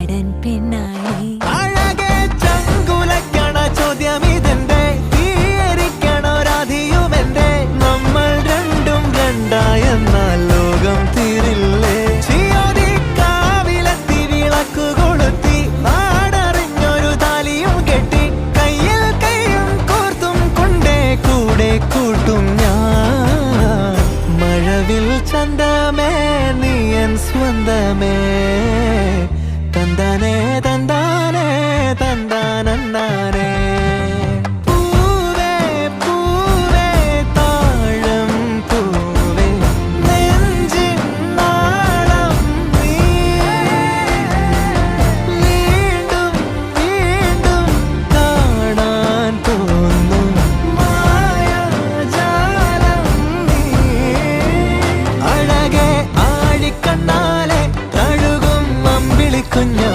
പെണ്ണായി അഴകെ ചങ്കുലക്കണ ചോദ്യമിതെന്റെ തീയരിക്കണ രാധിയുമെന്റെ നമ്മൾ രണ്ടും രണ്ടായെന്നാൽ ലോകം തീരില്ലേ ചിയോദിക്കാവിലെത്തി വിളക്കു കൊളുത്തി നാടറിഞ്ഞൊരു താലിയും കെട്ടി കയ്യിൽ കയ്യും കോർത്തും കൊണ്ടേ കൂടെ കൂട്ടും ഞാൻ മഴവിൽ ചന്തമേ നീയൻ സ്വന്തമേ തന്താനേ